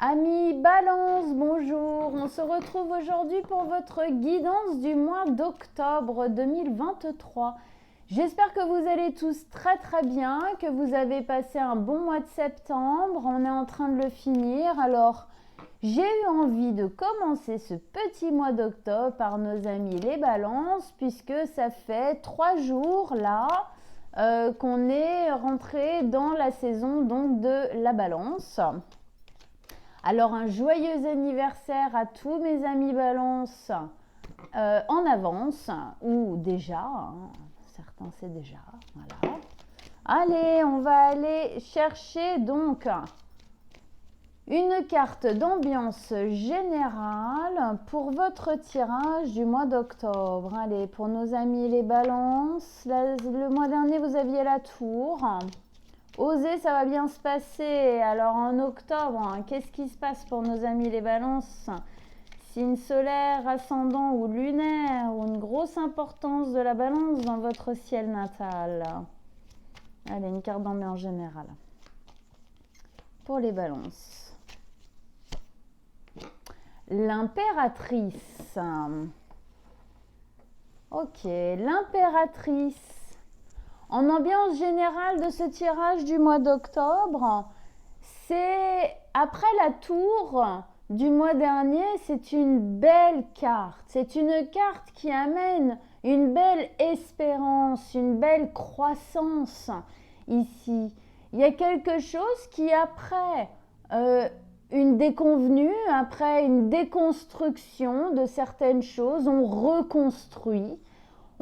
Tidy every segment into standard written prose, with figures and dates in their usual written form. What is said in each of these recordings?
Amis Balance, bonjour. On se retrouve aujourd'hui pour votre guidance du mois d'octobre 2023. J'espère que vous allez tous très bien, que vous avez passé un bon mois de septembre. On est en train de le finir. Alors, j'ai eu envie de commencer ce petit mois d'octobre par nos amis les Balances, puisque ça fait 3 jours là qu'on est rentré dans la saison donc de la Balance. Alors un joyeux anniversaire à tous mes amis Balance en avance, ou déjà, certains c'est déjà, voilà. Allez, on va aller chercher donc une carte d'ambiance générale pour votre tirage du mois d'octobre. Allez, pour nos amis les Balances, le mois dernier vous aviez la tour. Osez, ça va bien se passer. Alors en octobre, qu'est-ce qui se passe pour nos amis les Balances? Signe solaire, ascendant ou lunaire, ou une grosse importance de la Balance dans votre ciel natal. Allez, une carte d'ambiance générale pour les Balances. L'impératrice. Ok, l'impératrice. En ambiance générale de ce tirage du mois d'octobre, c'est après la tour du mois dernier, c'est une belle carte. C'est une carte qui amène une belle espérance, une belle croissance ici. Il y a quelque chose qui, après une déconvenue, après une déconstruction de certaines choses, on reconstruit.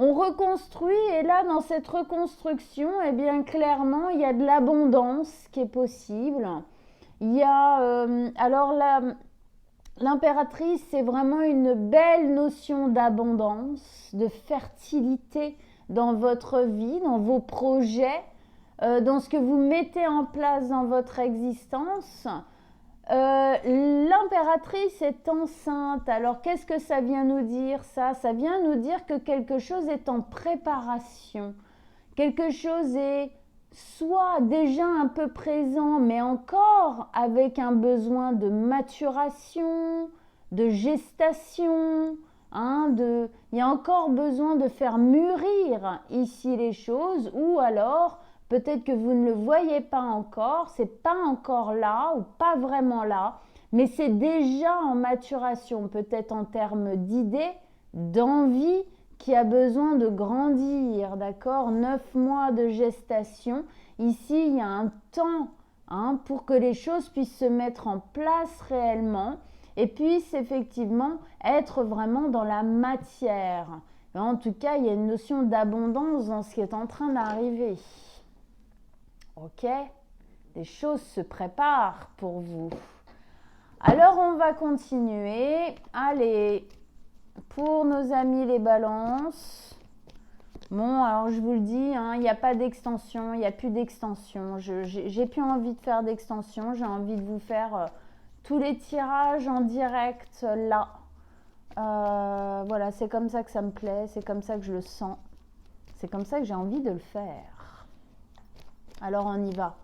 On reconstruit et là, dans cette reconstruction, eh bien, clairement, il y a de l'abondance qui est possible. Il y a, alors l'impératrice, c'est vraiment une belle notion d'abondance, de fertilité dans votre vie, dans vos projets, dans ce que vous mettez en place dans votre existence. L'impératrice est enceinte. Alors, qu'est-ce que ça vient nous dire, ça? Ça vient nous dire que quelque chose est en préparation. Quelque chose est soit déjà un peu présent, mais encore avec un besoin de maturation, de gestation. Il y a encore besoin de faire mûrir ici les choses, ou alors peut-être que vous ne le voyez pas encore, c'est pas encore là ou pas vraiment là, mais c'est déjà en maturation, peut-être en termes d'idées, d'envie, qui a besoin de grandir, d'accord? 9 mois de gestation. Ici, il y a un temps pour que les choses puissent se mettre en place réellement et puissent effectivement être vraiment dans la matière. En tout cas, il y a une notion d'abondance dans ce qui est en train d'arriver. Ok, les choses se préparent pour vous. Alors, on va continuer. Allez, pour nos amis les Balances. Bon, alors je vous le dis, il n'y a pas d'extension, il n'y a plus d'extension. J'ai plus envie de faire d'extension. J'ai envie de vous faire tous les tirages en direct là. Voilà, c'est comme ça que ça me plaît, c'est comme ça que je le sens. C'est comme ça que j'ai envie de le faire. Alors on y va.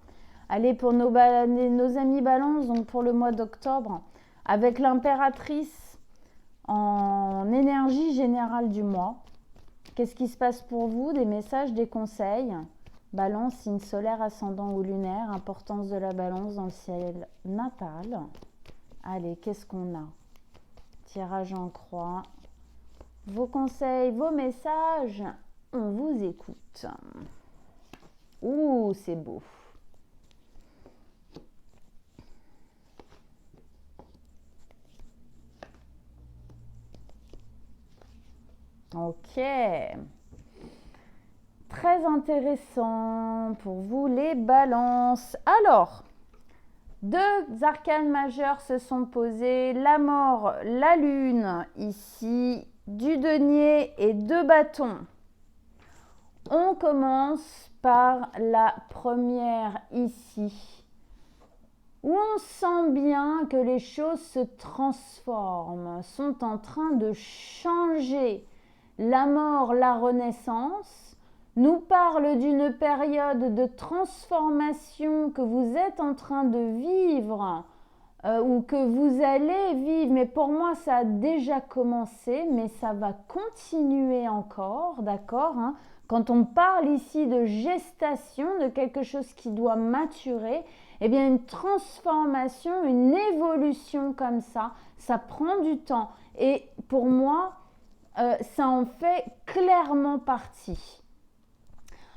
Allez, pour nos amis Balance, donc pour le mois d'octobre, avec l'impératrice en énergie générale du mois. Qu'est-ce qui se passe pour vous? Des messages, des conseils. Balance, signe solaire, ascendant ou lunaire. Importance de la Balance dans le ciel natal. Allez, qu'est-ce qu'on a? Tirage en croix. Vos conseils, vos messages, on vous écoute. Ouh, c'est beau. Ok. Très intéressant pour vous les Balances. Alors, 2 arcanes majeures se sont posés. La mort, la lune, ici, du denier et 2 bâtons. On commence par la première ici, où on sent bien que les choses se transforment, sont en train de changer. La mort, la renaissance, nous parle d'une période de transformation que vous êtes en train de vivre ou que vous allez vivre, mais pour moi ça a déjà commencé, mais ça va continuer encore, d'accord, hein. Quand on parle ici de gestation, de quelque chose qui doit maturer, eh bien une transformation, une évolution comme ça prend du temps. Et pour moi, ça en fait clairement partie.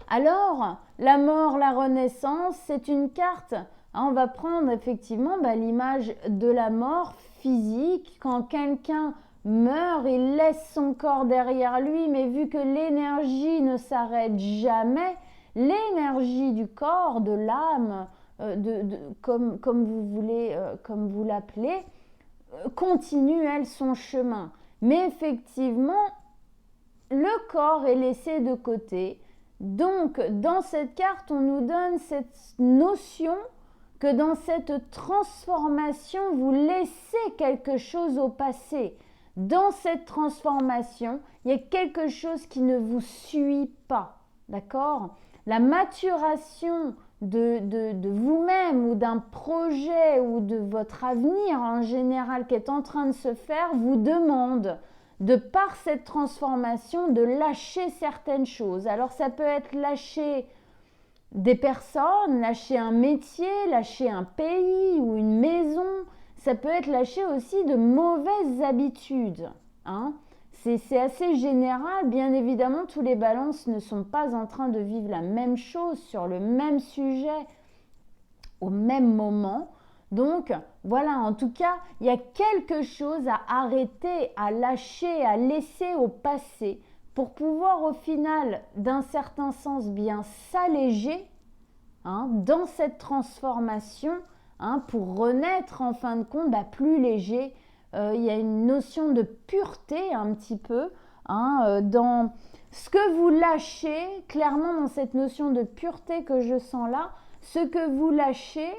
Alors, la mort, la renaissance, c'est une carte. On va prendre effectivement l'image de la mort physique. Quand quelqu'un meurt, il laisse son corps derrière lui, mais vu que l'énergie ne s'arrête jamais, l'énergie du corps, de l'âme, comme vous voulez, comme vous l'appelez, continue, elle, son chemin. Mais effectivement, le corps est laissé de côté. Donc, dans cette carte, on nous donne cette notion que dans cette transformation, vous laissez quelque chose au passé. Dans cette transformation, il y a quelque chose qui ne vous suit pas. D'accord? La maturation de vous-même ou d'un projet ou de votre avenir en général qui est en train de se faire vous demande de par cette transformation de lâcher certaines choses. Alors ça peut être lâcher des personnes, lâcher un métier, lâcher un pays ou une maison. Ça peut être lâcher aussi de mauvaises habitudes, hein. C'est assez général, bien évidemment, tous les balances ne sont pas en train de vivre la même chose sur le même sujet au même moment. Donc voilà, en tout cas, il y a quelque chose à arrêter, à lâcher, à laisser au passé pour pouvoir au final, d'un certain sens, bien s'alléger, hein, dans cette transformation, hein, pour renaître en fin de compte plus léger. Il y a une notion de pureté un petit peu, hein, dans ce que vous lâchez, clairement dans cette notion de pureté que je sens là, ce que vous lâchez,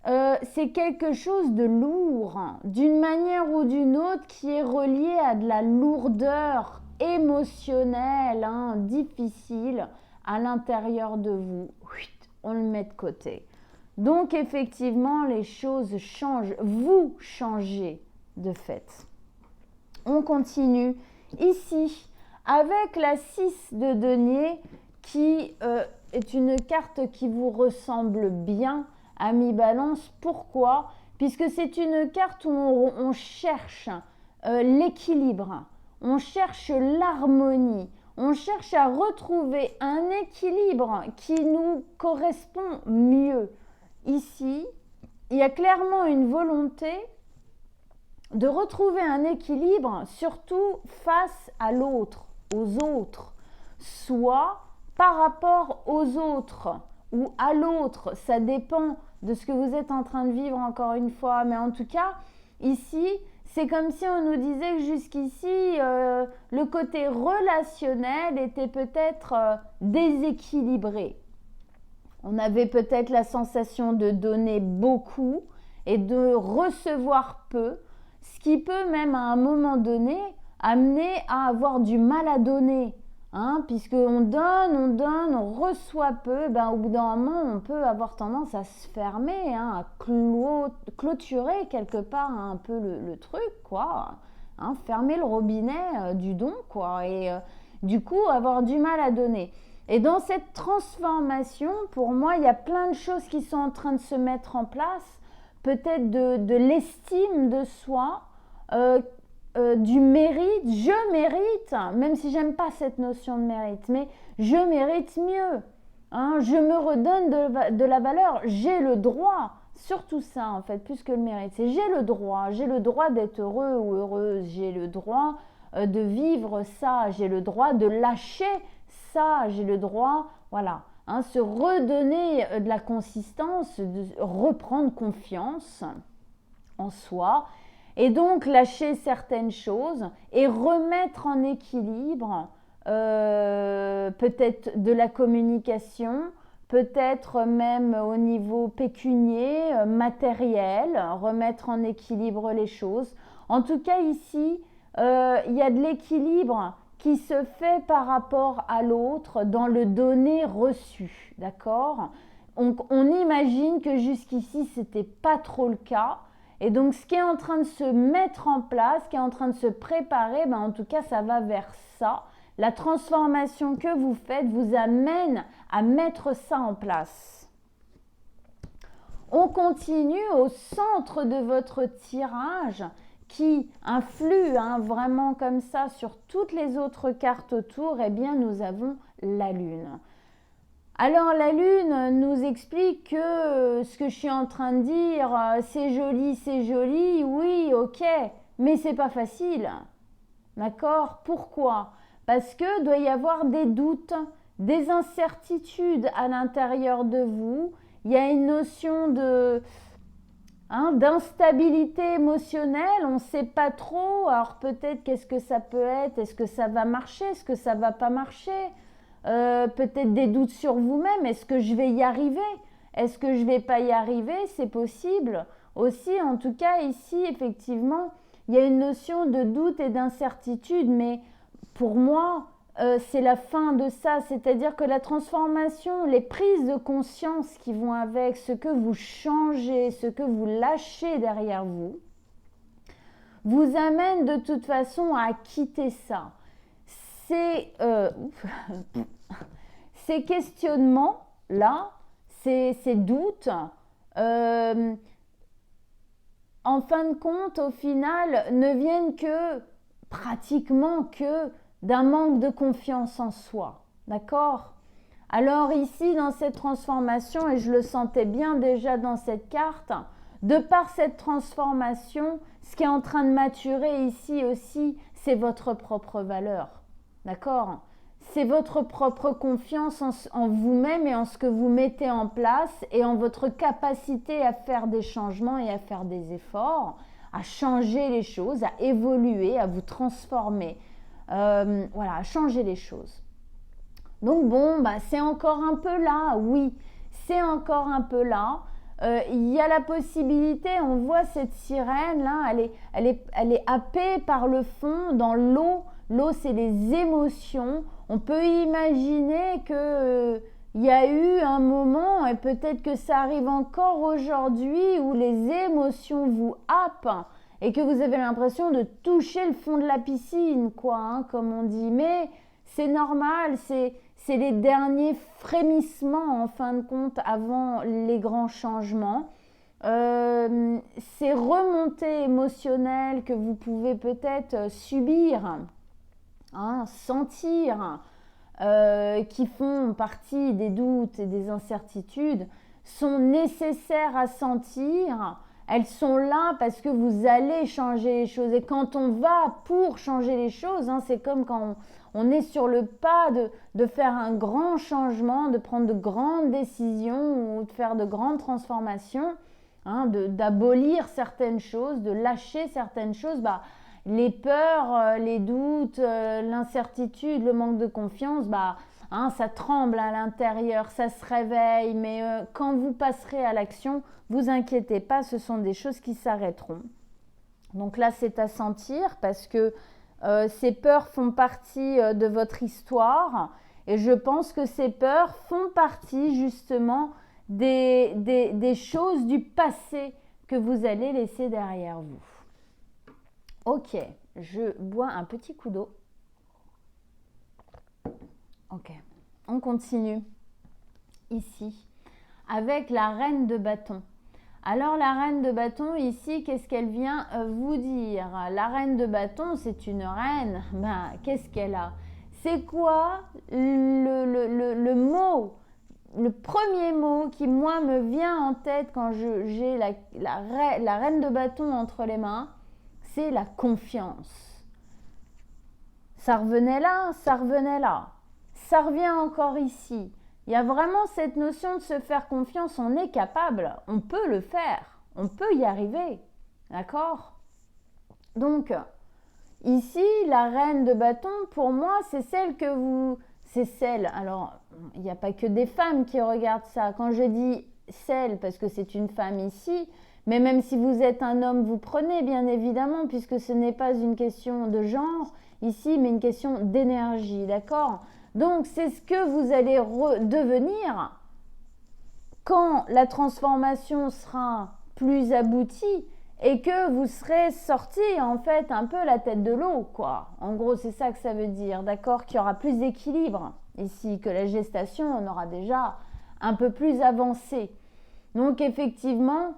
c'est quelque chose de lourd, hein, d'une manière ou d'une autre, qui est relié à de la lourdeur émotionnelle, hein, difficile à l'intérieur de vous. On le met de côté. Donc effectivement, les choses changent. Vous changez de fait. On continue ici avec la 6 de denier qui est une carte qui vous ressemble bien, ami Balance. Pourquoi? Puisque c'est une carte où on cherche l'équilibre, on cherche l'harmonie, on cherche à retrouver un équilibre qui nous correspond mieux. Ici, il y a clairement une volonté de retrouver un équilibre, surtout face à l'autre, aux autres, soit par rapport aux autres ou à l'autre. Ça dépend de ce que vous êtes en train de vivre, encore une fois, mais en tout cas, ici, c'est comme si on nous disait que jusqu'ici, le côté relationnel était peut-être déséquilibré. On avait peut-être la sensation de donner beaucoup et de recevoir peu, ce qui peut même à un moment donné amener à avoir du mal à donner, hein, puisqu'on donne, on reçoit peu. Au bout d'un moment, on peut avoir tendance à se fermer, hein, à clôturer quelque part un peu le truc, quoi, hein, fermer le robinet du don, quoi, et du coup avoir du mal à donner. Et dans cette transformation, pour moi, il y a plein de choses qui sont en train de se mettre en place. Peut-être de l'estime de soi, du mérite. Je mérite, même si j'aime pas cette notion de mérite, mais je mérite mieux, hein, je me redonne de la valeur. J'ai le droit, surtout ça en fait, plus que le mérite. C'est j'ai le droit d'être heureux ou heureuse. J'ai le droit de vivre ça. J'ai le droit de lâcher ça, j'ai le droit, voilà, hein, se redonner de la consistance, de reprendre confiance en soi, et donc lâcher certaines choses et remettre en équilibre peut-être de la communication, peut-être même au niveau pécunier, matériel, remettre en équilibre les choses. En tout cas ici, il y a de l'équilibre qui se fait par rapport à l'autre dans le donner-reçu, d'accord? On imagine que jusqu'ici, ce n'était pas trop le cas, Et donc, ce qui est en train de se mettre en place, ce qui est en train de se préparer, ben, en tout cas, ça va vers ça. La transformation que vous faites vous amène à mettre ça en place. On continue au centre de votre tirage qui influe vraiment comme ça sur toutes les autres cartes autour. Eh bien, nous avons la Lune. Alors la Lune nous explique que ce que je suis en train de dire, c'est joli, oui, ok, mais c'est pas facile. D'accord? Pourquoi? Parce que doit y avoir des doutes, des incertitudes à l'intérieur de vous. Il y a une notion d'instabilité émotionnelle, on ne sait pas trop. Alors peut-être qu'est-ce que ça peut être? Est-ce que ça va marcher? Est-ce que ça ne va pas marcher? Peut-être des doutes sur vous-même. Est-ce que je vais y arriver? Est-ce que je ne vais pas y arriver? C'est possible. Aussi, en tout cas, ici, effectivement, il y a une notion de doute et d'incertitude, mais pour moi, c'est la fin de ça. C'est-à-dire que la transformation, les prises de conscience qui vont avec, ce que vous changez, ce que vous lâchez derrière vous, vous amènent de toute façon à quitter ça. Ces questionnements-là, ces doutes, en fin de compte, au final, ne viennent pratiquement que d'un manque de confiance en soi. D'accord? Alors ici, dans cette transformation, et je le sentais bien déjà dans cette carte, de par cette transformation, ce qui est en train de maturer ici aussi, c'est votre propre valeur. D'accord? C'est votre propre confiance en vous-même et en ce que vous mettez en place et en votre capacité à faire des changements et à faire des efforts, à changer les choses, à évoluer, à vous transformer. Voilà, à changer les choses. Donc bon, c'est encore un peu là, oui, c'est encore un peu là. Il y a la possibilité, on voit cette sirène là, elle est happée par le fond, dans l'eau. L'eau, c'est les émotions. On peut imaginer que il y a eu un moment, et peut-être que ça arrive encore aujourd'hui, où les émotions vous happent et que vous avez l'impression de toucher le fond de la piscine, quoi, comme on dit. Mais c'est normal, c'est les derniers frémissements, en fin de compte, avant les grands changements. Ces remontées émotionnelles que vous pouvez peut-être subir, sentir, qui font partie des doutes et des incertitudes, sont nécessaires à sentir. Elles sont là parce que vous allez changer les choses. Et quand on va pour changer les choses, c'est comme quand on est sur le pas de faire un grand changement, de prendre de grandes décisions ou de faire de grandes transformations, d'abolir certaines choses, de lâcher certaines choses. Les peurs, les doutes, l'incertitude, le manque de confiance, ça tremble à l'intérieur, ça se réveille, mais quand vous passerez à l'action, vous inquiétez pas, ce sont des choses qui s'arrêteront. Donc là, c'est à sentir parce que ces peurs font partie de votre histoire et je pense que ces peurs font partie justement des choses du passé que vous allez laisser derrière vous. Ok, je bois un petit coup d'eau. Ok, on continue ici avec la reine de bâton. Alors la reine de bâton ici, qu'est-ce qu'elle vient vous dire? La reine de bâton, c'est une reine. Qu'est-ce qu'elle a? C'est quoi le mot, le premier mot qui moi me vient en tête quand j'ai la reine de bâton entre les mains? C'est la confiance. Ça revenait là, ça revenait là. Ça revient encore ici. Il y a vraiment cette notion de se faire confiance. On est capable, on peut le faire, on peut y arriver. D'accord? Donc, ici, la reine de bâton, pour moi, c'est celle que vous... C'est celle. Alors, il n'y a pas que des femmes qui regardent ça. Quand je dis celle, parce que c'est une femme ici... Mais même si vous êtes un homme, vous prenez bien évidemment, puisque ce n'est pas une question de genre ici, mais une question d'énergie, d'accord? Donc, c'est ce que vous allez devenir quand la transformation sera plus aboutie et que vous serez sorti en fait un peu la tête de l'eau, quoi. En gros, c'est ça que ça veut dire, d'accord? Qu'il y aura plus d'équilibre ici, que la gestation, on aura déjà un peu plus avancé. Donc effectivement,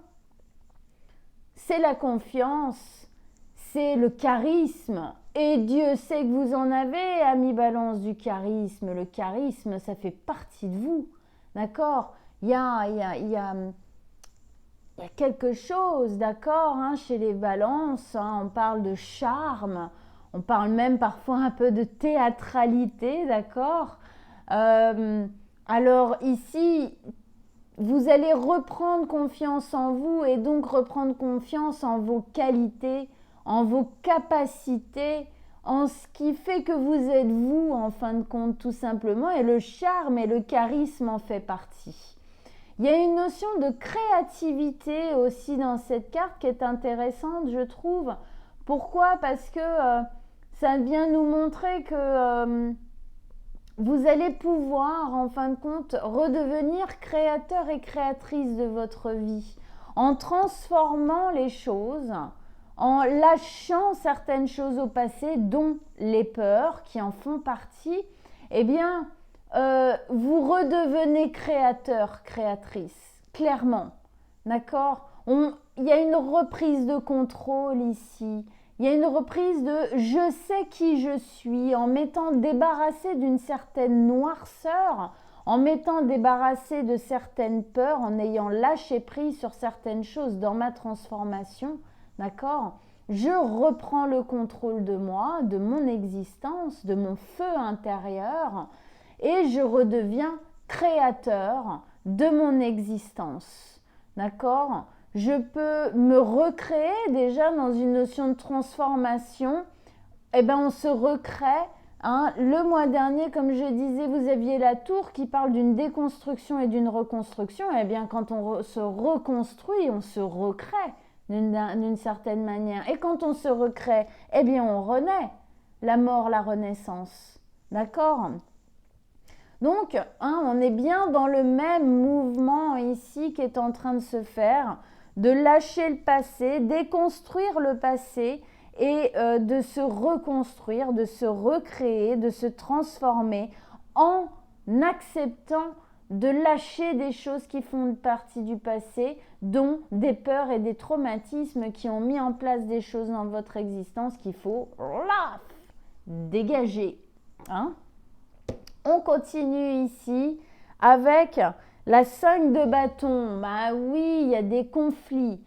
c'est la confiance, c'est le charisme. Et Dieu sait que vous en avez, ami Balance, du charisme. Le charisme, ça fait partie de vous, d'accord? Il y a quelque chose, d'accord, hein, chez les Balances, hein, on parle de charme, on parle même parfois un peu de théâtralité, d'accord. Alors ici, vous allez reprendre confiance en vous et donc reprendre confiance en vos qualités, en vos capacités, en ce qui fait que vous êtes vous, en fin de compte, tout simplement, et le charme et le charisme en fait partie. Il y a une notion de créativité aussi dans cette carte qui est intéressante, je trouve. Pourquoi? Parce que ça vient nous montrer que vous allez pouvoir, en fin de compte, redevenir créateur et créatrice de votre vie en transformant les choses, en lâchant certaines choses au passé, dont les peurs qui en font partie. Eh bien, vous redevenez créateur, créatrice, clairement, d'accord? Il y a une reprise de contrôle ici. Il y a une reprise de je sais qui je suis en m'étant débarrassé d'une certaine noirceur, en m'étant débarrassé de certaines peurs, en ayant lâché prise sur certaines choses dans ma transformation, d'accord? Je reprends le contrôle de moi, de mon existence, de mon feu intérieur et je redeviens créateur de mon existence, d'accord? Je peux me recréer déjà dans une notion de transformation. Eh bien, on se recrée. Hein. Le mois dernier, comme je disais, vous aviez la tour qui parle d'une déconstruction et d'une reconstruction. Eh bien, quand on se reconstruit, on se recrée d'une certaine manière. Et quand on se recrée, eh bien, on renaît. La mort, la renaissance. D'accord ? Donc, hein, on est bien dans le même mouvement ici qui est en train de se faire, de lâcher le passé, déconstruire le passé et de se reconstruire, de se recréer, de se transformer en acceptant de lâcher des choses qui font partie du passé, dont des peurs et des traumatismes qui ont mis en place des choses dans votre existence qu'il faut dégager. Hein? On continue ici avec la 5 de bâton. Bah oui, il y a des conflits.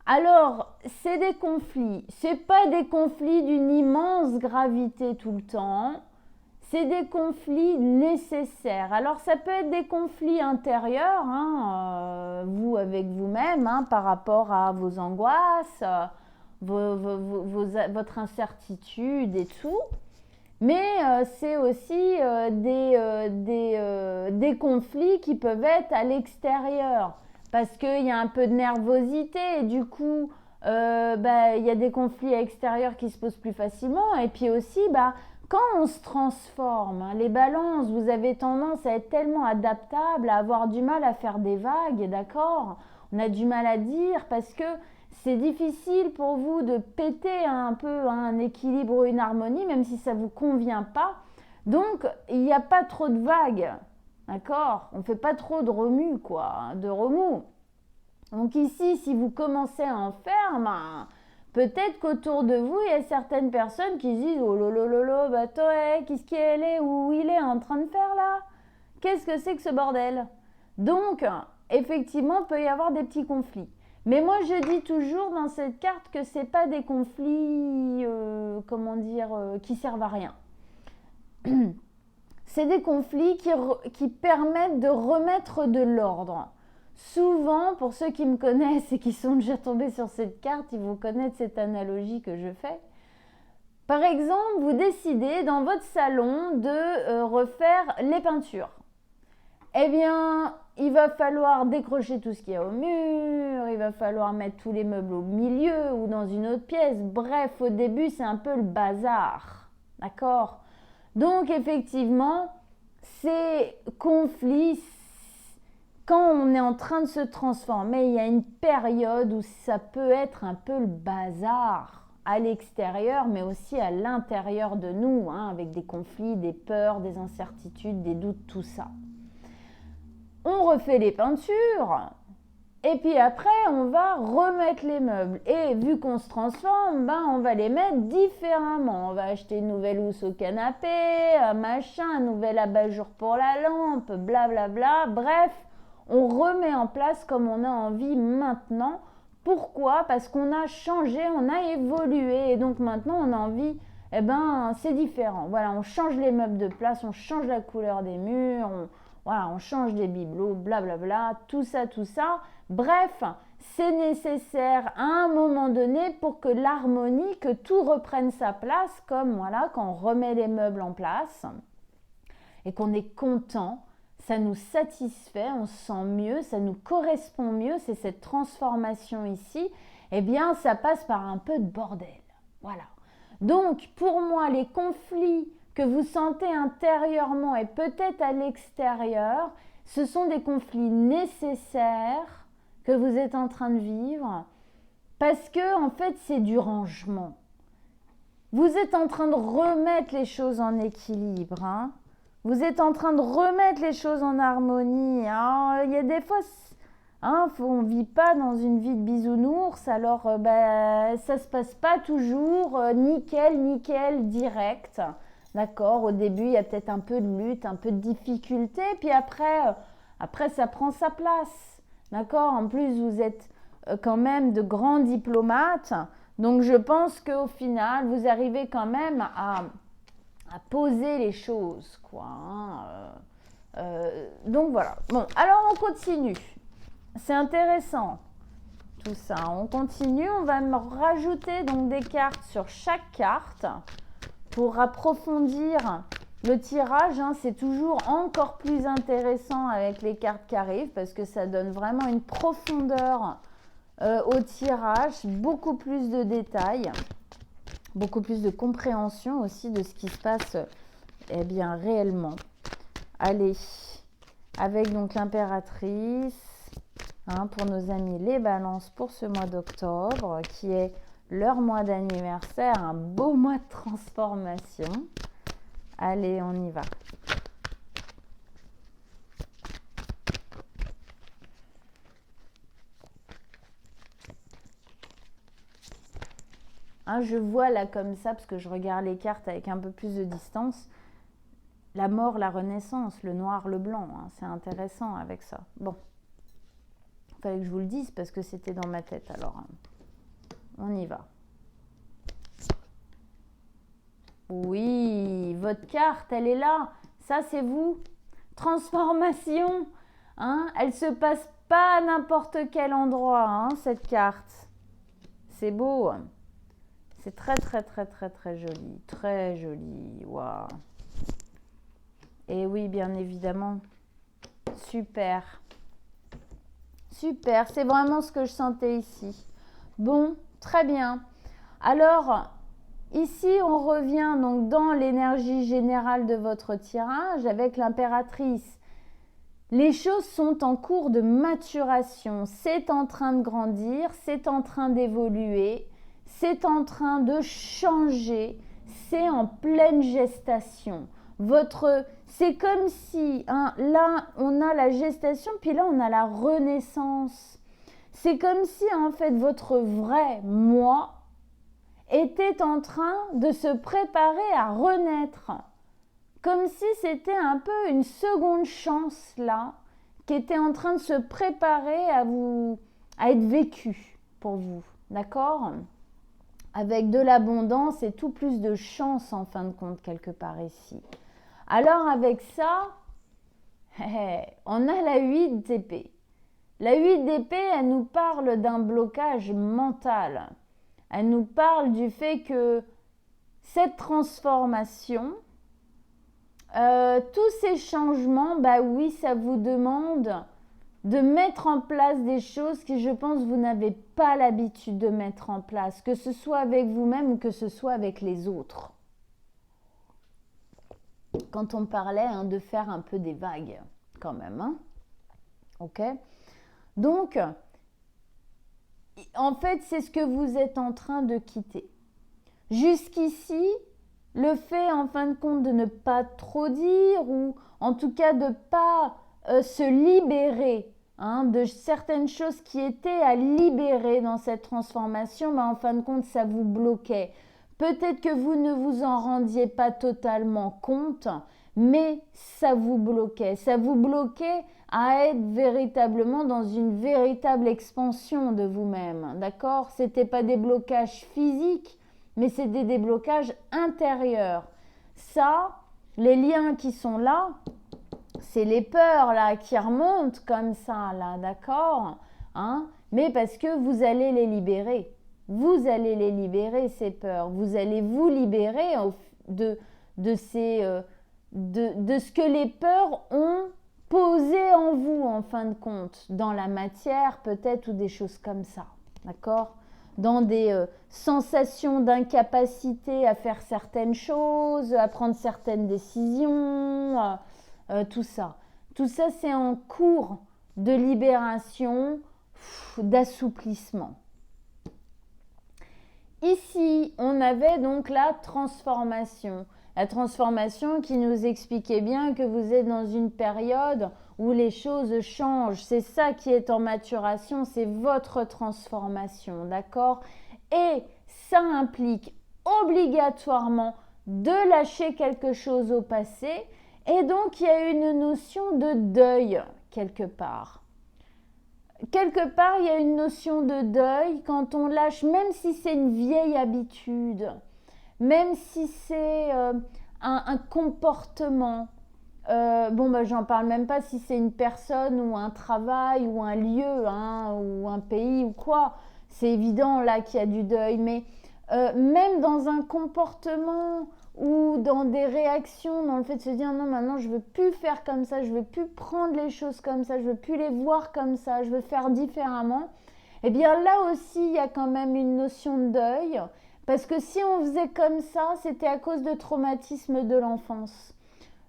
Alors, c'est des conflits. C'est pas des conflits d'une immense gravité tout le temps. C'est des conflits nécessaires. Alors, ça peut être des conflits intérieurs, hein, vous avec vous-même, hein, par rapport à vos angoisses, votre incertitude et tout. Mais c'est aussi des conflits qui peuvent être à l'extérieur parce qu'il y a un peu de nervosité et du coup, il y a des conflits extérieurs qui se posent plus facilement. Et puis aussi, quand on se transforme, hein, les balances, vous avez tendance à être tellement adaptable, à avoir du mal à faire des vagues, d'accord? On a du mal à dire parce que c'est difficile pour vous de péter un peu un équilibre ou une harmonie, même si ça ne vous convient pas. Donc, il n'y a pas trop de vagues, d'accord? On ne fait pas trop de remue, quoi, de remous. Donc ici, si vous commencez à en faire, peut-être qu'autour de vous, il y a certaines personnes qui se disent « Oh lolo, toi, qu'est-ce qu'elle est, où il est en train de faire là? Qu'est-ce que c'est que ce bordel ?» Donc, effectivement, il peut y avoir des petits conflits. Mais moi, je dis toujours dans cette carte que ce n'est pas des conflits, qui servent à rien. C'est des conflits qui permettent de remettre de l'ordre. Souvent, pour ceux qui me connaissent et qui sont déjà tombés sur cette carte, ils vont connaître cette analogie que je fais. Par exemple, vous décidez dans votre salon de refaire les peintures. Eh bien, il va falloir décrocher tout ce qu'il y a au mur, il va falloir mettre tous les meubles au milieu ou dans une autre pièce. Bref, au début, c'est un peu le bazar. D'accord? Donc, effectivement, ces conflits, quand on est en train de se transformer, il y a une période où ça peut être un peu le bazar à l'extérieur, mais aussi à l'intérieur de nous, hein, avec des conflits, des peurs, des incertitudes, des doutes, tout ça. On refait les peintures, et puis après, on va remettre les meubles. Et vu qu'on se transforme, on va les mettre différemment. On va acheter une nouvelle housse au canapé, un machin, un nouvel abat-jour pour la lampe, blablabla. Bref, on remet en place comme on a envie maintenant. Pourquoi? Parce qu'on a changé, on a évolué. Et donc maintenant, on a envie, c'est différent. Voilà, on change les meubles de place, on change la couleur des murs, on change des bibelots, blablabla, tout ça. Bref, c'est nécessaire à un moment donné pour que l'harmonie, que tout reprenne sa place, comme voilà, quand on remet les meubles en place et qu'on est content, ça nous satisfait, on se sent mieux, ça nous correspond mieux, c'est cette transformation ici, ça passe par un peu de bordel. Voilà. Donc, pour moi, les conflits que vous sentez intérieurement et peut-être à l'extérieur, ce sont des conflits nécessaires que vous êtes en train de vivre parce que, en fait, c'est du rangement. Vous êtes en train de remettre les choses en équilibre, hein. Vous êtes en train de remettre les choses en harmonie. Alors, il y a des fois, on ne vit pas dans une vie de bisounours, alors ça ne se passe pas toujours nickel, direct. D'accord, au début, il y a peut-être un peu de lutte, un peu de difficulté, puis après ça prend sa place. D'accord, en plus, vous êtes quand même de grands diplomates, donc je pense qu'au final, vous arrivez quand même à poser les choses, quoi. Donc voilà. Bon, alors on continue. C'est intéressant tout ça. On continue. On va me rajouter donc des cartes sur chaque carte pour approfondir le tirage. C'est toujours encore plus intéressant avec les cartes qui arrivent parce que ça donne vraiment une profondeur au tirage, beaucoup plus de détails. Beaucoup plus de compréhension aussi de ce qui se passe réellement. Allez, avec donc l'impératrice, pour nos amis les balances pour ce mois d'octobre, qui est leur mois d'anniversaire, un beau mois de transformation. Allez, on y va. Je vois là comme ça, parce que je regarde les cartes avec un peu plus de distance, la mort, la renaissance, le noir, le blanc. C'est intéressant avec ça. Bon, il fallait que je vous le dise parce que c'était dans ma tête. Alors, on y va. Oui, votre carte, elle est là. Ça, c'est vous. Transformation. Elle se passe pas à n'importe quel endroit, cette carte. C'est beau. C'est très, très, très, très, très joli. Très joli. Waouh. Et oui, bien évidemment. Super. Super. C'est vraiment ce que je sentais ici. Bon, très bien. Alors, ici, on revient donc dans l'énergie générale de votre tirage avec l'impératrice. Les choses sont en cours de maturation. C'est en train de grandir, c'est en train d'évoluer. C'est en train de changer, c'est en pleine gestation. C'est comme si, là, on a la gestation, puis là, on a la renaissance. C'est comme si, en fait, votre vrai moi était en train de se préparer à renaître. Comme si c'était un peu une seconde chance, là, qui était en train de se préparer à être vécue pour vous. D'accord ? Avec de l'abondance et tout plus de chance en fin de compte quelque part ici. Alors avec ça, on a la 8 d'épée. La 8 d'épée, elle nous parle d'un blocage mental. Elle nous parle du fait que cette transformation, tous ces changements, oui, ça vous demande de mettre en place des choses que je pense vous n'avez pas l'habitude de mettre en place, que ce soit avec vous-même ou que ce soit avec les autres. Quand on parlait de faire un peu des vagues, quand même. Ok? Donc, en fait, c'est ce que vous êtes en train de quitter. Jusqu'ici, le fait, en fin de compte, de ne pas trop dire ou en tout cas de ne pas se libérer de certaines choses qui étaient à libérer dans cette transformation, mais en fin de compte, ça vous bloquait. Peut-être que vous ne vous en rendiez pas totalement compte, mais ça vous bloquait. Ça vous bloquait à être véritablement dans une véritable expansion de vous-même. D'accord? Ce n'était pas des blocages physiques, mais c'est des déblocages intérieurs. Ça, les liens qui sont là, c'est les peurs là qui remontent comme ça là, d'accord, mais parce que vous allez les libérer. Vous allez les libérer, ces peurs. Vous allez vous libérer de ce que les peurs ont posé en vous, en fin de compte, dans la matière peut-être ou des choses comme ça, d'accord, dans des sensations d'incapacité à faire certaines choses, à prendre certaines décisions, tout ça. Tout ça, c'est en cours de libération, d'assouplissement. Ici, on avait donc la transformation. La transformation qui nous expliquait bien que vous êtes dans une période où les choses changent. C'est ça qui est en maturation, c'est votre transformation, d'accord? Et ça implique obligatoirement de lâcher quelque chose au passé. Et donc, il y a une notion de deuil quelque part. Quelque part, il y a une notion de deuil quand on lâche, même si c'est une vieille habitude, même si c'est un comportement. J'en parle même pas si c'est une personne ou un travail ou un lieu ou un pays ou quoi. C'est évident là qu'il y a du deuil, mais même dans un comportement ou dans des réactions, dans le fait de se dire non, maintenant je veux plus faire comme ça, je veux plus prendre les choses comme ça, je veux plus les voir comme ça, je veux faire différemment. Eh bien là aussi, il y a quand même une notion de deuil, parce que si on faisait comme ça, c'était à cause de traumatismes de l'enfance.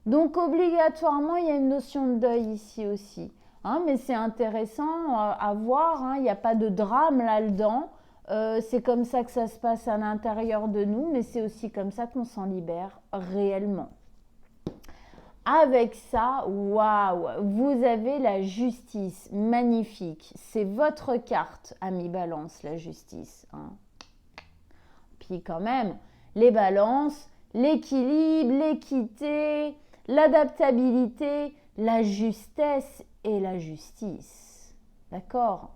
Donc obligatoirement, il y a une notion de deuil ici aussi. Mais c'est intéressant à voir, il n'y a pas de drame là-dedans. C'est comme ça que ça se passe à l'intérieur de nous, mais c'est aussi comme ça qu'on s'en libère réellement. Avec ça, waouh, vous avez la justice, magnifique. C'est votre carte, ami Balance, la justice. Puis quand même, les balances, l'équilibre, l'équité, l'adaptabilité, la justesse et la justice. D'accord ?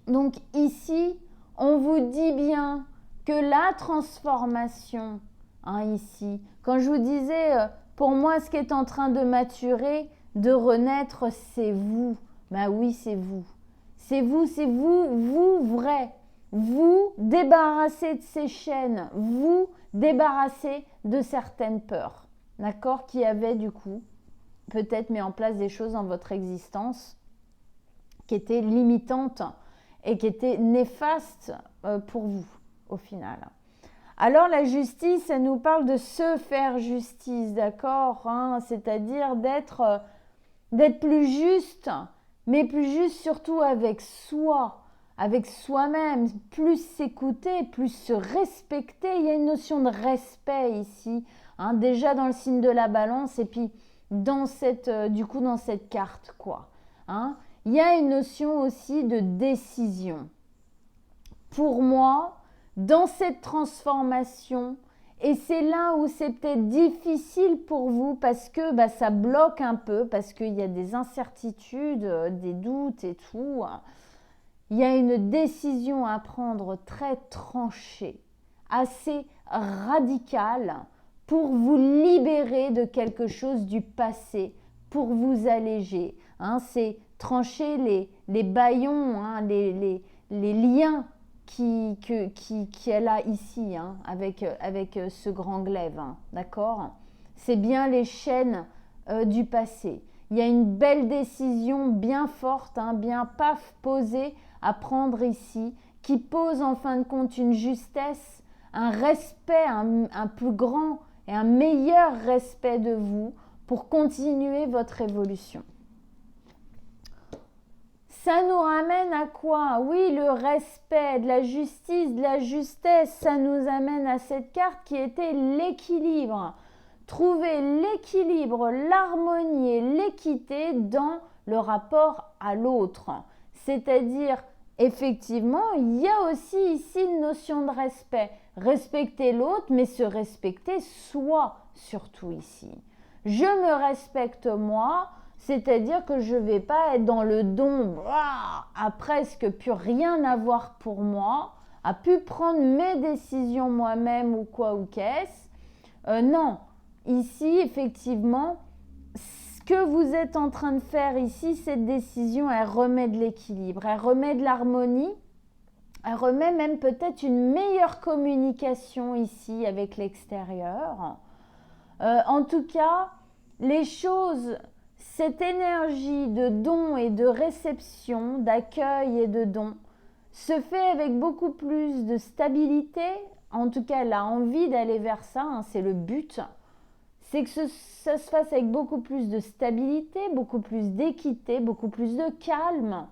Donc ici, on vous dit bien que la transformation, ici, quand je vous disais, pour moi, ce qui est en train de maturer, de renaître, c'est vous. Ben oui, c'est vous. C'est vous, vous vrai. Vous débarrassez de ces chaînes, vous débarrassez de certaines peurs, d'accord, qui avaient du coup peut-être mis en place des choses dans votre existence qui étaient limitantes et qui étaient néfastes pour vous au final. Alors la justice, elle nous parle de se faire justice, d'accord, c'est-à-dire d'être plus juste, mais plus juste surtout avec soi, avec soi-même, plus s'écouter, plus se respecter. Il y a une notion de respect ici, déjà dans le signe de la balance et puis dans cette carte, quoi. Il y a une notion aussi de décision. Pour moi, dans cette transformation, et c'est là où c'est peut-être difficile pour vous parce que ça bloque un peu, parce qu'il y a des incertitudes, des doutes et tout. Il y a une décision à prendre très tranchée, assez radicale pour vous libérer de quelque chose du passé, pour vous alléger. C'est trancher les bâillons, les liens qu'elle a ici avec ce grand glaive, d'accord ? C'est bien les chaînes du passé. Il y a une belle décision bien forte, bien posée à prendre ici, qui pose en fin de compte une justesse, un respect, un plus grand et un meilleur respect de vous pour continuer votre évolution. Ça nous ramène à quoi? Oui, le respect, de la justice, de la justesse, ça nous amène à cette carte qui était l'équilibre. Trouver l'équilibre, l'harmonie et l'équité dans le rapport à l'autre. C'est-à-dire, effectivement, il y a aussi ici une notion de respect. Respecter l'autre, mais se respecter soi, surtout ici. Je me respecte moi, c'est-à-dire que je ne vais pas être dans le don, à presque plus rien avoir pour moi, à plus prendre mes décisions moi-même ou quoi ou qu'est-ce. Non, ici, effectivement, ce que vous êtes en train de faire ici, cette décision, elle remet de l'équilibre, elle remet de l'harmonie, elle remet même peut-être une meilleure communication ici avec l'extérieur. En tout cas, les choses, cette énergie de don et de réception, d'accueil et de don, se fait avec beaucoup plus de stabilité. En tout cas, elle a envie d'aller vers ça, hein, c'est le but. C'est que ça se fasse avec beaucoup plus de stabilité, beaucoup plus d'équité, beaucoup plus de calme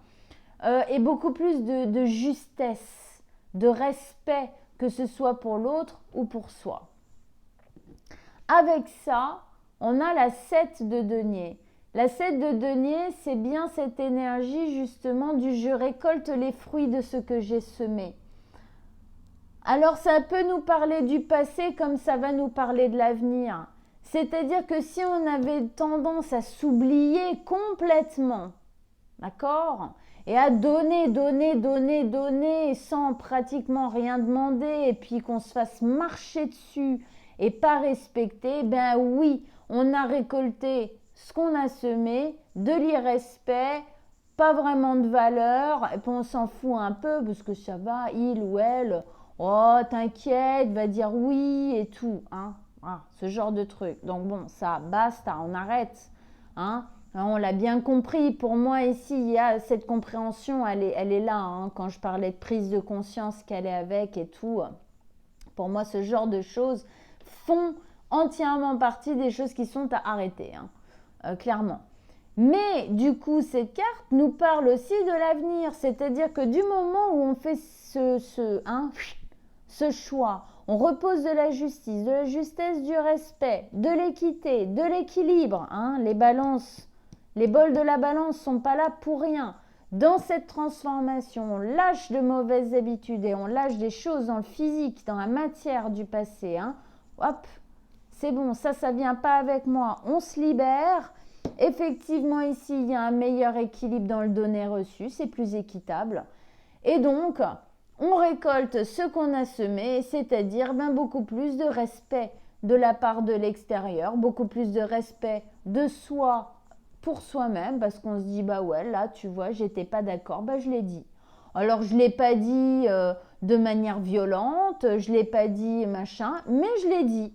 et beaucoup plus de justesse, de respect, que ce soit pour l'autre ou pour soi. Avec ça, on a la 7 de denier. La 7 de denier, c'est bien cette énergie justement du je récolte les fruits de ce que j'ai semé. Alors ça peut nous parler du passé comme ça va nous parler de l'avenir. C'est-à-dire que si on avait tendance à s'oublier complètement, d'accord, et à donner sans pratiquement rien demander et puis qu'on se fasse marcher dessus et pas respecter, ben oui, on a récolté ce qu'on a semé, de l'irrespect, pas vraiment de valeur, et puis on s'en fout un peu parce que ça va, il ou elle, oh t'inquiète, va dire oui et tout, hein. Ah, ce genre de truc. Donc bon, ça, basta, on arrête. Hein. On l'a bien compris. Pour moi, ici, il y a cette compréhension, elle est là. Hein. Quand je parlais de prise de conscience qu'elle est avec et tout, pour moi, ce genre de choses font entièrement partie des choses qui sont à arrêter, hein, clairement. Mais du coup, cette carte nous parle aussi de l'avenir. C'est-à-dire que du moment où on fait ce choix, on repose de la justice, de la justesse, du respect, de l'équité, de l'équilibre. Hein, les balances, les bols de la balance ne sont pas là pour rien. Dans cette transformation, on lâche de mauvaises habitudes et on lâche des choses dans le physique, dans la matière du passé. Hein. Hop, c'est bon, ça ne vient pas avec moi. On se libère. Effectivement, ici, il y a un meilleur équilibre dans le donné-reçu. C'est plus équitable. Et donc, on récolte ce qu'on a semé, c'est-à-dire beaucoup plus de respect de la part de l'extérieur, beaucoup plus de respect de soi pour soi-même, parce qu'on se dit, bah ouais, là, tu vois, j'étais pas d'accord, bah je l'ai dit. Alors, je l'ai pas dit de manière violente, je l'ai pas dit machin, mais je l'ai dit.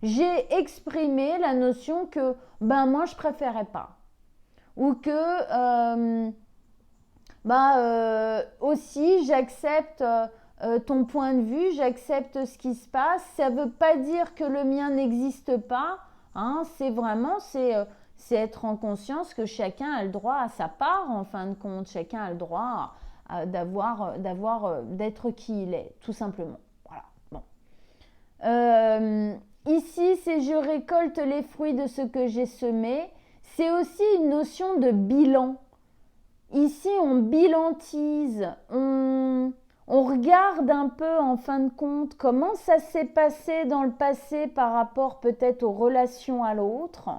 J'ai exprimé la notion que, moi, je préférais pas. Ou que... aussi j'accepte ton point de vue, j'accepte ce qui se passe. Ça ne veut pas dire que le mien n'existe pas, hein, c'est vraiment c'est être en conscience que chacun a le droit à sa part, en fin de compte, chacun a le droit d'être qui il est, tout simplement. Voilà. Bon. Ici, c'est je récolte les fruits de ce que j'ai semé. C'est aussi une notion de bilan. Ici, on bilantise, on regarde un peu en fin de compte comment ça s'est passé dans le passé par rapport peut-être aux relations à l'autre.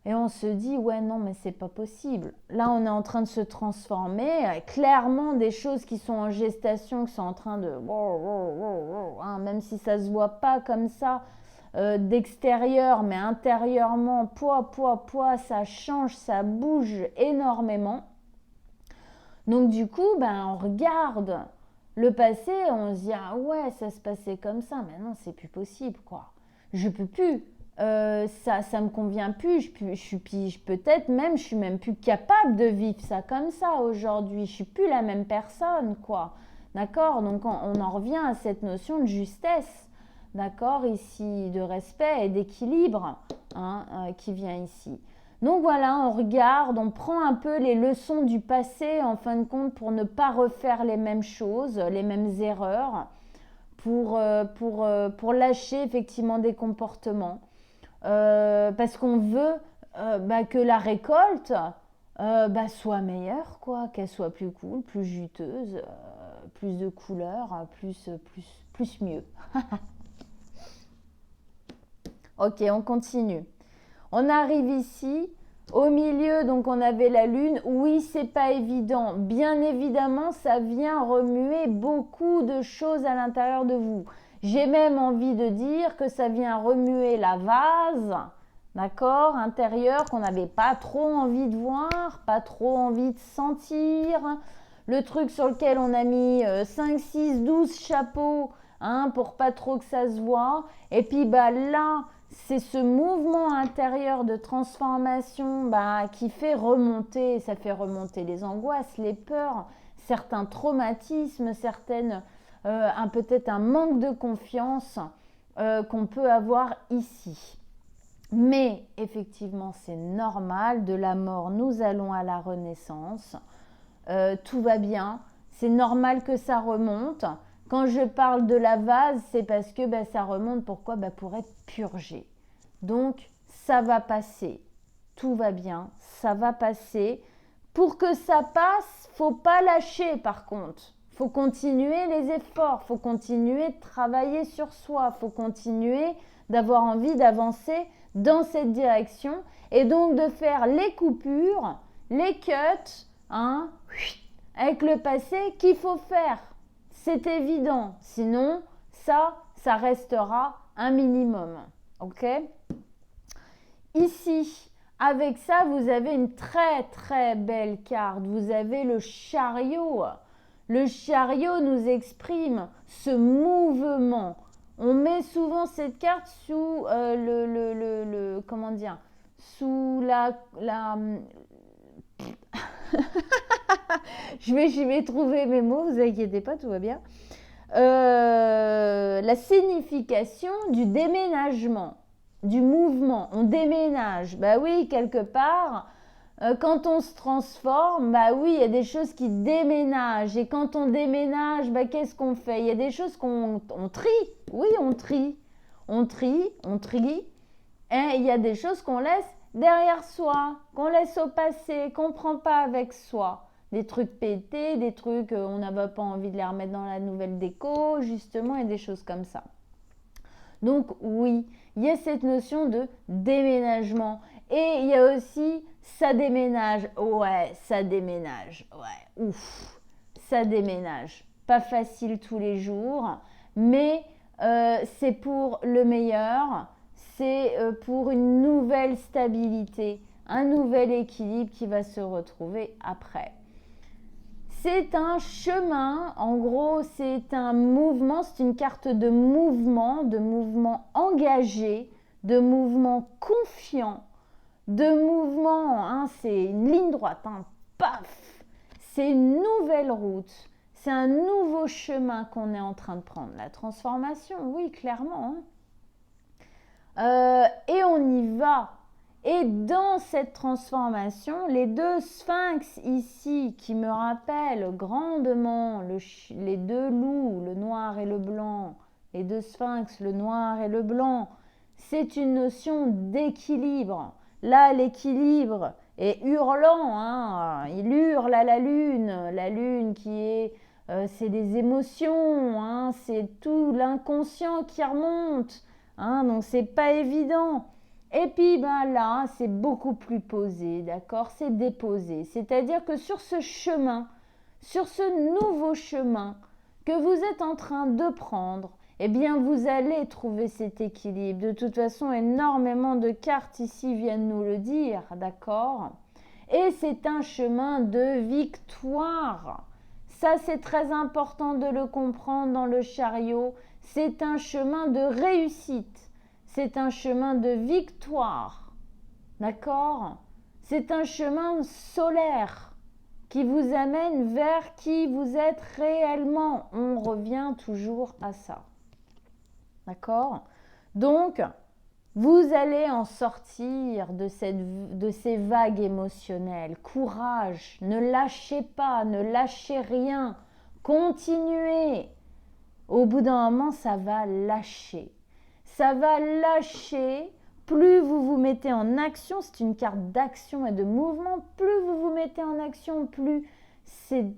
Et on se dit, ouais, non, mais c'est pas possible. Là, on est en train de se transformer. Clairement, des choses qui sont en gestation, qui sont en train de... hein, même si ça se voit pas comme ça d'extérieur, mais intérieurement, poids, ça change, ça bouge énormément. Donc du coup, on regarde le passé, on se dit, ah ouais, ça se passait comme ça, mais non, c'est plus possible, quoi. Je peux plus, ça me convient plus, peut-être même, je suis même plus capable de vivre ça comme ça aujourd'hui, je suis plus la même personne, quoi. D'accord? Donc on en revient à cette notion de justesse, d'accord, ici, de respect et d'équilibre, hein, qui vient ici. Donc voilà, on regarde, on prend un peu les leçons du passé en fin de compte pour ne pas refaire les mêmes choses, les mêmes erreurs, pour lâcher effectivement des comportements. Parce qu'on veut que la récolte soit meilleure, quoi, qu'elle soit plus cool, plus juteuse, plus de couleurs, plus mieux. Ok, on continue. On arrive ici, au milieu, donc on avait la lune. Oui, c'est pas évident. Bien évidemment, ça vient remuer beaucoup de choses à l'intérieur de vous. J'ai même envie de dire que ça vient remuer la vase, d'accord, intérieure, qu'on n'avait pas trop envie de voir, pas trop envie de sentir. Le truc sur lequel on a mis 5, 6, 12 chapeaux, pour pas trop que ça se voit. Et puis là, c'est ce mouvement intérieur de transformation qui fait remonter, ça fait remonter les angoisses, les peurs, certains traumatismes, peut-être un manque de confiance qu'on peut avoir ici. Mais effectivement, c'est normal, de la mort, nous allons à la renaissance. Tout va bien, c'est normal que ça remonte. Quand je parle de la vase, c'est parce que ça remonte. Pourquoi ? Pour être purgé. Donc, ça va passer. Tout va bien, ça va passer. Pour que ça passe, faut pas lâcher par contre. Faut continuer les efforts, faut continuer de travailler sur soi, faut continuer d'avoir envie d'avancer dans cette direction et donc de faire les coupures, les cuts, avec le passé qu'il faut faire. C'est évident, sinon ça restera un minimum. Ok ? Ici, avec ça, vous avez une très très belle carte. Vous avez le chariot. Le chariot nous exprime ce mouvement. On met souvent cette carte sous sous la je vais trouver mes mots, vous inquiétez pas, tout va bien. La signification du déménagement, du mouvement. On déménage. Oui, quelque part, quand on se transforme, oui, il y a des choses qui déménagent. Et quand on déménage, qu'est-ce qu'on fait ? Il y a des choses qu'on trie. Oui, on trie. On trie. Et il y a des choses qu'on laisse derrière soi, qu'on laisse au passé, qu'on ne prend pas avec soi. Des trucs pétés, des trucs, on n'avait pas envie de les remettre dans la nouvelle déco, justement, et des choses comme ça. Donc oui, il y a cette notion de déménagement. Et il y a aussi ça déménage. Ouais, ça déménage. Ouais, ouf, ça déménage. Pas facile tous les jours, mais c'est pour le meilleur. C'est pour une nouvelle stabilité, un nouvel équilibre qui va se retrouver après. C'est un chemin, en gros, c'est un mouvement, c'est une carte de mouvement engagé, de mouvement confiant, de mouvement, c'est une ligne droite, paf, c'est une nouvelle route, c'est un nouveau chemin qu'on est en train de prendre. La transformation, oui, clairement. Et on y va. Et dans cette transformation, les deux sphinx ici qui me rappellent grandement les deux loups, le noir et le blanc, les deux sphinx, le noir et le blanc, c'est une notion d'équilibre. Là, l'équilibre est hurlant, il hurle à la lune qui est, c'est des émotions, c'est tout l'inconscient qui remonte, donc c'est pas évident. Et puis là, c'est beaucoup plus posé, d'accord ? C'est déposé. C'est-à-dire que sur ce chemin, sur ce nouveau chemin que vous êtes en train de prendre, vous allez trouver cet équilibre. De toute façon, énormément de cartes ici viennent nous le dire, d'accord ? Et c'est un chemin de victoire. Ça, c'est très important de le comprendre dans le chariot. C'est un chemin de réussite. C'est un chemin de victoire, d'accord ? C'est un chemin solaire qui vous amène vers qui vous êtes réellement. On revient toujours à ça, d'accord ? Donc, Vous allez en sortir de ces vagues émotionnelles. Courage, ne lâchez pas, ne lâchez rien. Continuez. Au bout d'un moment, ça va lâcher. Ça va lâcher. Plus vous vous mettez en action, c'est une carte d'action et de mouvement, plus vous vous mettez en action, plus ces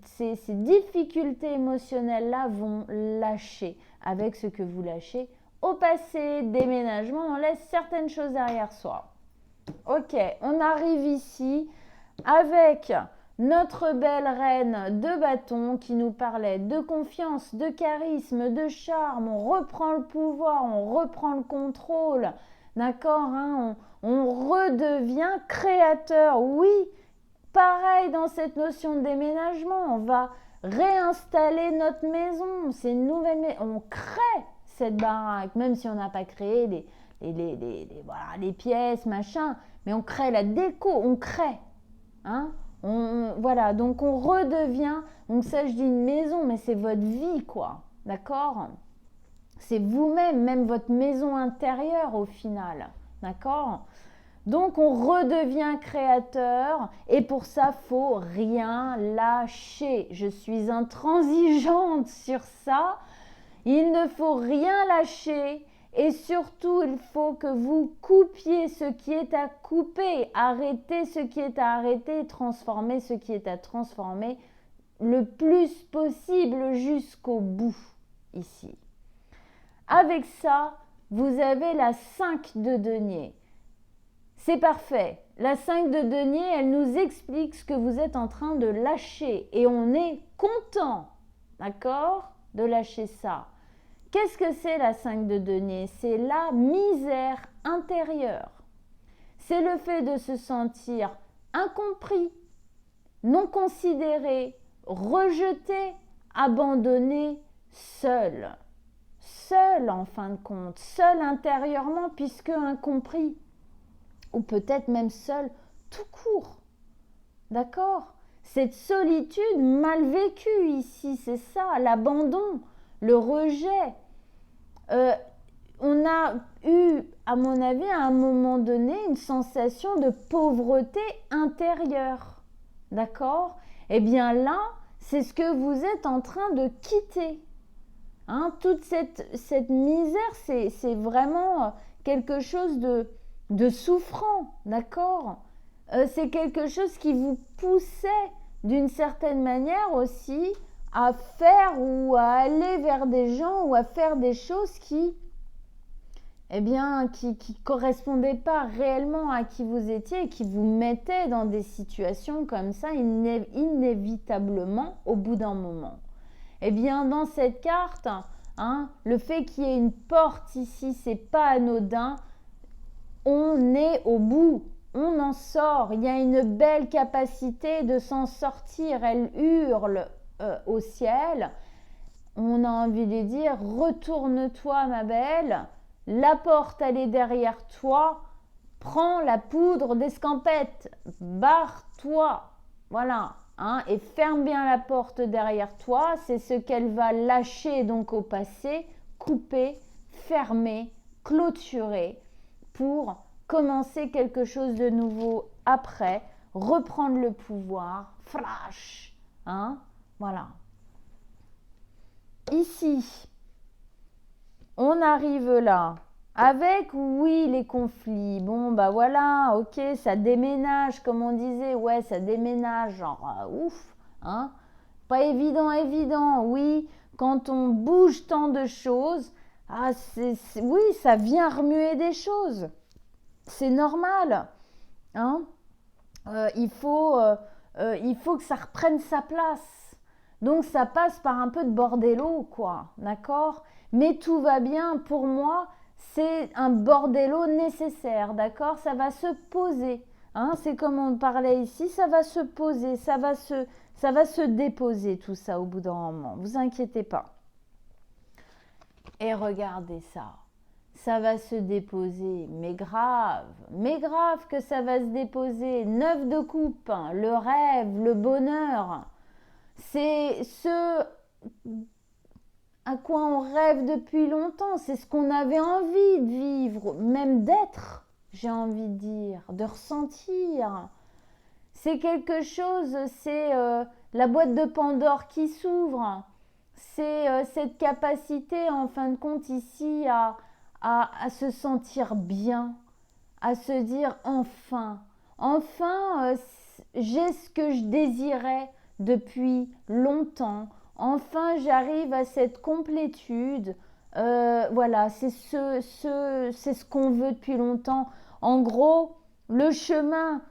difficultés émotionnelles-là vont lâcher. Avec ce que vous lâchez au passé, déménagement, on laisse certaines choses derrière soi. Ok, on arrive ici avec notre belle reine de bâton qui nous parlait de confiance, de charisme, de charme. On reprend le pouvoir, on reprend le contrôle. D'accord, hein, on redevient créateur. Oui, pareil dans cette notion de déménagement. On va réinstaller notre maison. C'est une nouvelle maison. On crée cette baraque, même si on n'a pas créé les pièces, machin. Mais on crée la déco, on crée. Hein, voilà, donc on redevient, donc ça je dis une maison, mais c'est votre vie, quoi, d'accord? C'est vous-même, même votre maison intérieure au final, d'accord? Donc on redevient créateur et pour ça, faut rien lâcher. Je suis intransigeante sur ça. Il ne faut rien lâcher. Et surtout, il faut que vous coupiez ce qui est à couper, arrêtez ce qui est à arrêter, transformez ce qui est à transformer le plus possible jusqu'au bout ici. Avec ça, vous avez la 5 de denier. C'est parfait. La 5 de denier, elle nous explique ce que vous êtes en train de lâcher et on est content, d'accord, de lâcher ça. Qu'est-ce que c'est la 5 de denier? C'est la misère intérieure. C'est le fait de se sentir incompris, non considéré, rejeté, abandonné, seul. Seul en fin de compte, seul intérieurement puisque incompris. Ou peut-être même seul tout court. D'accord? Cette solitude mal vécue ici, c'est ça, l'abandon, le rejet. On a eu, à mon avis, à un moment donné, une sensation de pauvreté intérieure. D'accord? Eh bien là, c'est ce que vous êtes en train de quitter. Hein, toute cette misère, c'est vraiment quelque chose de souffrant. D'accord? C'est quelque chose qui vous poussait d'une certaine manière aussi à faire ou à aller vers des gens ou à faire des choses qui correspondaient pas réellement à qui vous étiez et qui vous mettaient dans des situations comme ça inévitablement au bout d'un moment. Eh bien, dans cette carte, hein, le fait qu'il y ait une porte ici, c'est pas anodin. On est au bout, on en sort. Il y a une belle capacité de s'en sortir. Elle hurle au ciel. On a envie de dire, retourne-toi ma belle, la porte elle est derrière toi, prends la poudre d'escampette, barre-toi, voilà, hein, et ferme bien la porte derrière toi, c'est ce qu'elle va lâcher donc au passé, couper, fermer, clôturer, pour commencer quelque chose de nouveau après, reprendre le pouvoir, flash, hein, voilà. Ici, on arrive là, avec, oui, les conflits. Bon, bah voilà, ok, ça déménage, comme on disait, ouais, ça déménage, genre, ouf, hein. Pas évident, oui, quand on bouge tant de choses, ah, oui, ça vient remuer des choses. C'est normal, hein. Il faut que ça reprenne sa place. Donc ça passe par un peu de bordello, quoi, d'accord? Mais tout va bien, pour moi, c'est un bordello nécessaire, d'accord? Ça va se poser, hein? C'est comme on parlait ici, ça va se poser, ça va se déposer tout ça au bout d'un moment, vous inquiétez pas. Et regardez ça, ça va se déposer, mais grave que ça va se déposer. 9 de coupe, le rêve, le bonheur. C'est ce à quoi on rêve depuis longtemps. C'est ce qu'on avait envie de vivre, même d'être, j'ai envie de dire, de ressentir. C'est quelque chose, c'est la boîte de Pandore qui s'ouvre. C'est cette capacité, en fin de compte, ici, à se sentir bien, à se dire enfin, j'ai ce que je désirais depuis longtemps. Enfin, j'arrive à cette complétude. Voilà, c'est ce qu'on veut depuis longtemps. En gros, le chemin,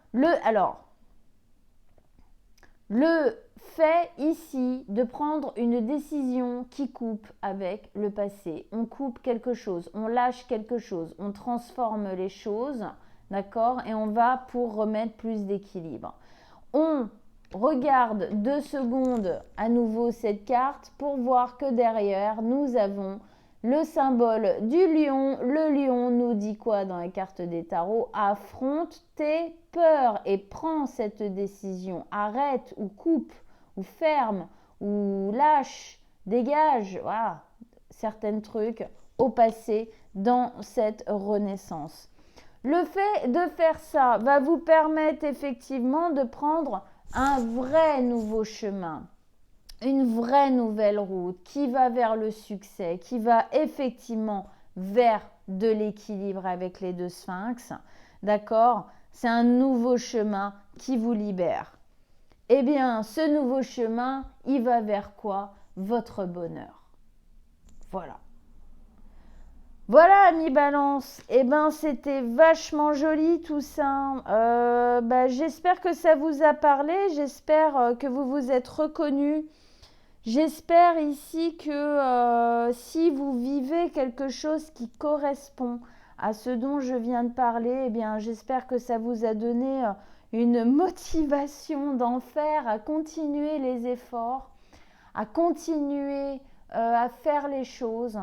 le fait ici de prendre une décision qui coupe avec le passé. On coupe quelque chose, on lâche quelque chose, on transforme les choses, d'accord? Et on va pour remettre plus d'équilibre. On regarde 2 secondes à nouveau cette carte pour voir que derrière, nous avons le symbole du lion. Le lion nous dit quoi dans les cartes des tarots? Affronte tes peurs et prends cette décision. Arrête ou coupe ou ferme ou lâche, dégage, voilà, certains trucs au passé dans cette renaissance. Le fait de faire ça va vous permettre effectivement de prendre un vrai nouveau chemin, une vraie nouvelle route qui va vers le succès, qui va effectivement vers de l'équilibre avec les 2 sphinx. D'accord? C'est un nouveau chemin qui vous libère. Eh bien, ce nouveau chemin, il va vers quoi? Votre bonheur. Voilà. Voilà, amis Balance. Eh ben, c'était vachement joli tout ça. J'espère que ça vous a parlé. J'espère que vous vous êtes reconnus. J'espère ici que si vous vivez quelque chose qui correspond à ce dont je viens de parler, eh bien, j'espère que ça vous a donné une motivation d'en faire, à continuer les efforts, à continuer à faire les choses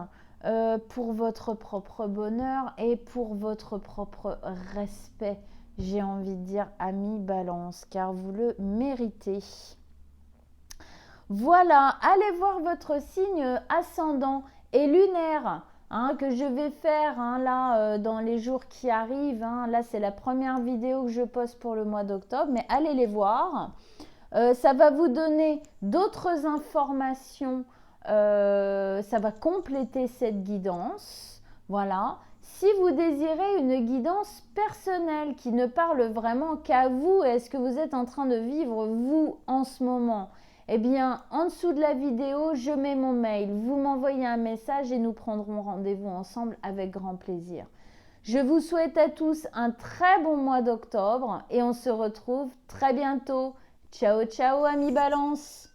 pour votre propre bonheur et pour votre propre respect, j'ai envie de dire, amis Balance, car vous le méritez. Voilà, allez voir votre signe ascendant et lunaire que je vais faire là dans les jours qui arrivent. Là, c'est la première vidéo que je poste pour le mois d'octobre, mais allez les voir. Ça va vous donner d'autres informations. Ça va compléter cette guidance. Voilà. Si vous désirez une guidance personnelle qui ne parle vraiment qu'à vous, est-ce que vous êtes en train de vivre vous en ce moment? Eh bien, en dessous de la vidéo, je mets mon mail. Vous m'envoyez un message et nous prendrons rendez-vous ensemble avec grand plaisir. Je vous souhaite à tous un très bon mois d'octobre et on se retrouve très bientôt. Ciao, ciao, amis Balance!